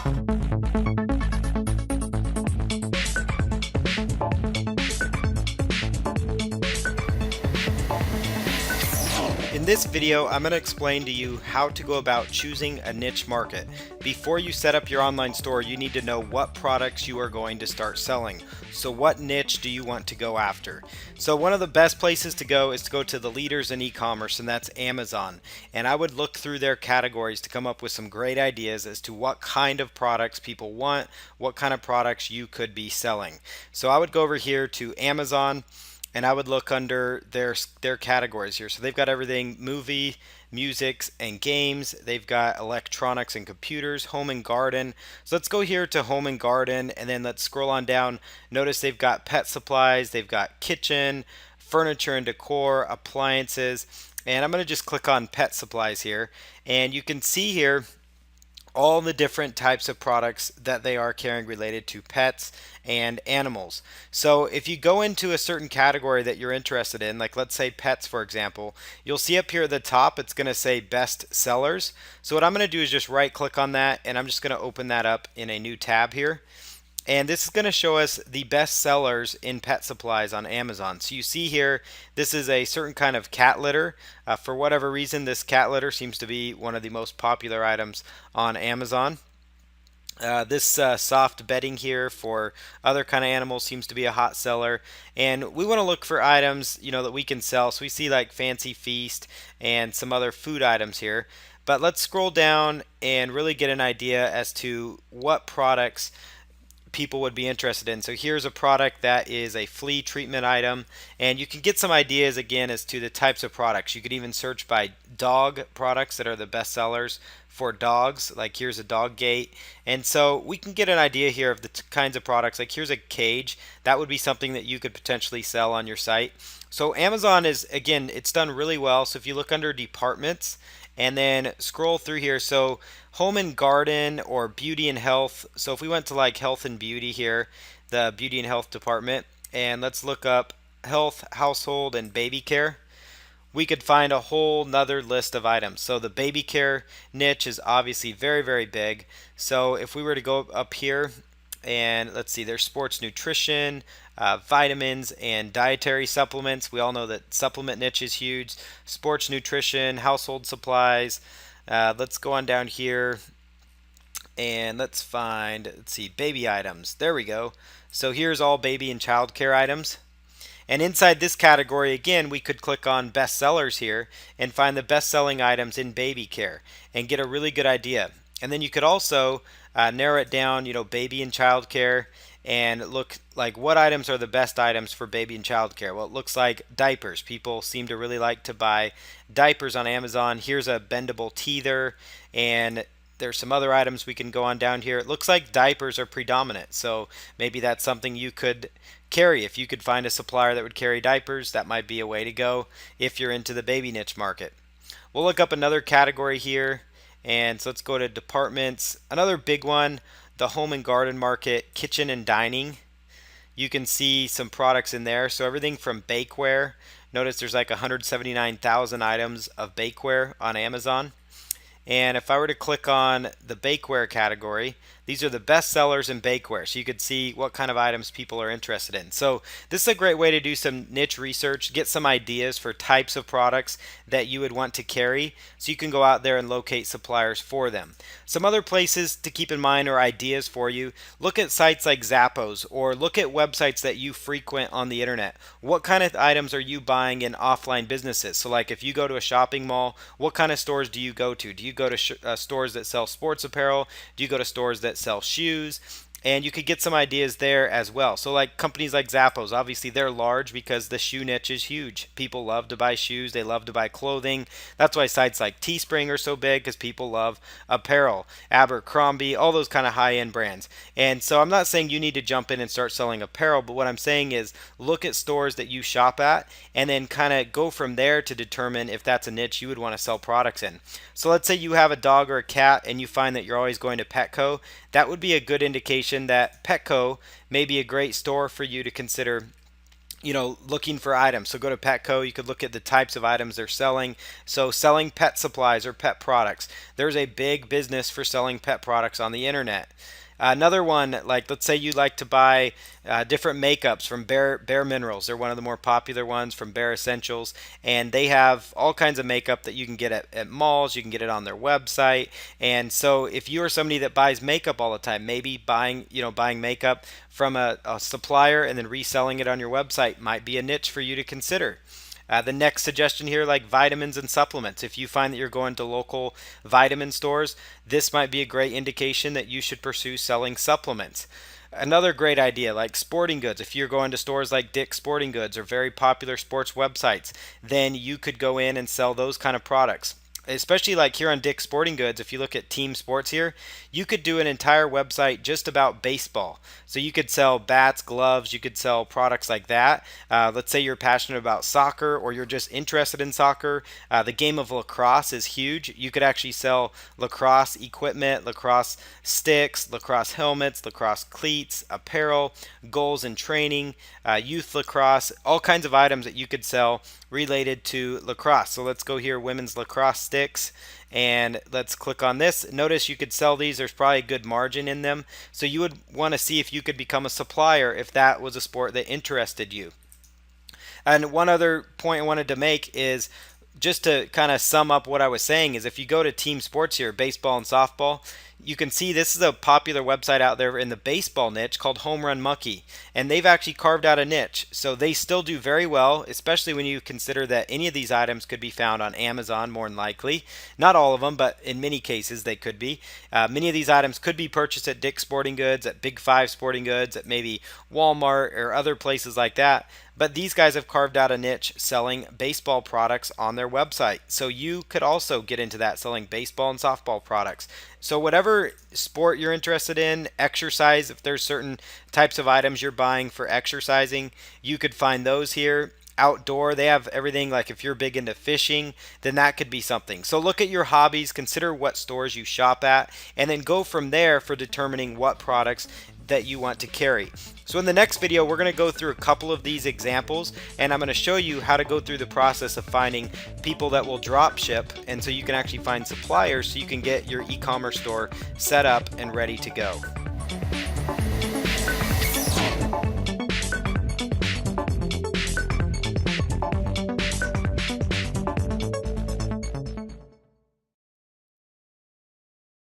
In this video, I'm going to explain to you how to go about choosing a niche market. Before you set up your online store, you need to know what products you are going to start selling. So what niche do you want to go after? So one of the best places to go is to go to the leaders in e-commerce, and that's Amazon. And I would look through their categories to come up with some great ideas as to what kind of products people want, what kind of products you could be selling. So I would go over here to Amazon, and I would look under their categories here. So they've got everything: movie, music, and games. They've got electronics and computers, home and garden. So let's go here to home and garden, and then let's scroll on down. Notice they've got pet supplies, they've got kitchen, furniture and decor, appliances, and I'm going to just click on pet supplies here, and you can see here all the different types of products that they are carrying related to pets and animals. So if you go into a certain category that you're interested in, like let's say pets for example, you'll see up here at the top it's going to say best sellers. So what I'm going to do is just right click on that, and I'm just going to open that up in a new tab here. And this is going to show us the best sellers in pet supplies on Amazon. So you see here, this is a certain kind of cat litter. For whatever reason, this cat litter seems to be one of the most popular items on Amazon. This soft bedding here for other kind of animals seems to be a hot seller, and we want to look for items that we can sell. So we see like Fancy Feast and some other food items here, but let's scroll down and really get an idea as to what products people would be interested in. So here's a product that is a flea treatment item, and you can get some ideas again as to the types of products. You could even search by dog products that are the best sellers for dogs. Like here's a dog gate, and so we can get an idea here of the kinds of products. Like here's a cage that would be something that you could potentially sell on your site. So Amazon is, again, it's done really well. So if you look under departments and then scroll through here, so home and garden or beauty and health. So if we went to like health and beauty here, the beauty and health department, and let's look up health, household, and baby care, we could find a whole nother list of items. So the baby care niche is obviously very, very big. So if we were to go up here, and let's see, there's sports nutrition, vitamins, and dietary supplements. We all know that supplement niche is huge. Sports nutrition, household supplies. Let's go on down here and let's see, baby items. There we go. So here's all baby and child care items. And inside this category, again, we could click on best sellers here and find the best selling items in baby care and get a really good idea. And then you could also narrow it down, baby and child care, and look like what items are the best items for baby and child care. Well, it looks like diapers. People seem to really like to buy diapers on Amazon. Here's a bendable teether, and there's some other items we can go on down here. It looks like diapers are predominant, so maybe that's something you could carry. If you could find a supplier that would carry diapers, that might be a way to go if you're into the baby niche market. We'll look up another category here, and so let's go to departments. Another big one, the home and garden market, kitchen and dining. You can see some products in there. So everything from bakeware. Notice there's like 179,000 items of bakeware on Amazon. And if I were to click on the bakeware category, these are the best sellers in bakeware. So you could see what kind of items people are interested in. So this is a great way to do some niche research, get some ideas for types of products that you would want to carry, so you can go out there and locate suppliers for them. Some other places to keep in mind or ideas for you: look at sites like Zappos, or look at websites that you frequent on the internet. What kind of items are you buying in offline businesses? So like if you go to a shopping mall, what kind of stores do you go to? Do you go to stores that sell sports apparel? Do you go to stores that sell shoes? And you could get some ideas there as well. So like companies like Zappos, obviously they're large because the shoe niche is huge. People love to buy shoes, they love to buy clothing. That's why sites like Teespring are so big, because people love apparel. Abercrombie, all those kind of high-end brands. And so I'm not saying you need to jump in and start selling apparel, but what I'm saying is look at stores that you shop at and then kind of go from there to determine if that's a niche you would want to sell products in. So let's say you have a dog or a cat and you find that you're always going to Petco. That would be a good indication that Petco may be a great store for you to consider looking for items. So go to Petco, you could look at the types of items they're selling. So selling pet supplies or pet products. There's a big business for selling pet products on the internet. Another one, like let's say you like to buy different makeups from Bare Minerals. They're one of the more popular ones from Bare Essentials, and they have all kinds of makeup that you can get at malls. You can get it on their website. And so if you are somebody that buys makeup all the time, maybe buying makeup from a supplier and then reselling it on your website might be a niche for you to consider. The next suggestion here, like vitamins and supplements. If you find that you're going to local vitamin stores, this might be a great indication that you should pursue selling supplements. Another great idea, like sporting goods. If you're going to stores like Dick's Sporting Goods or very popular sports websites, then you could go in and sell those kind of products. Especially like here on Dick's Sporting Goods, if you look at team sports here, you could do an entire website just about baseball. So you could sell bats, gloves, you could sell products like that. Let's say you're passionate about soccer or you're just interested in soccer. The game of lacrosse is huge. You could actually sell lacrosse equipment, lacrosse sticks, lacrosse helmets, lacrosse cleats, apparel, goals and training, youth lacrosse, all kinds of items that you could sell related to lacrosse. So let's go here, women's lacrosse sticks, and let's click on this. Notice you could sell these. There's probably a good margin in them. So you would want to see if you could become a supplier if that was a sport that interested you. And one other point I wanted to make is just to kind of sum up what I was saying is if you go to team sports here, baseball and softball, you can see this is a popular website out there in the baseball niche called Home Run Monkey, and they've actually carved out a niche. So they still do very well, especially when you consider that any of these items could be found on Amazon more than likely. Not all of them, but in many cases they could be. Many of these items could be purchased at Dick's Sporting Goods, at Big Five Sporting Goods, at maybe Walmart or other places like that. But these guys have carved out a niche selling baseball products on their website. So you could also get into that, selling baseball and softball products. So whatever sport you're interested in, exercise, if there's certain types of items you're buying for exercising, you could find those here. Outdoor, they have everything. Like if you're big into fishing, then that could be something. So look at your hobbies, consider what stores you shop at, and then go from there for determining what products that you want to carry. So in the next video, we're going to go through a couple of these examples, and I'm going to show you how to go through the process of finding people that will drop ship, and so you can actually find suppliers so you can get your e-commerce store set up and ready to go.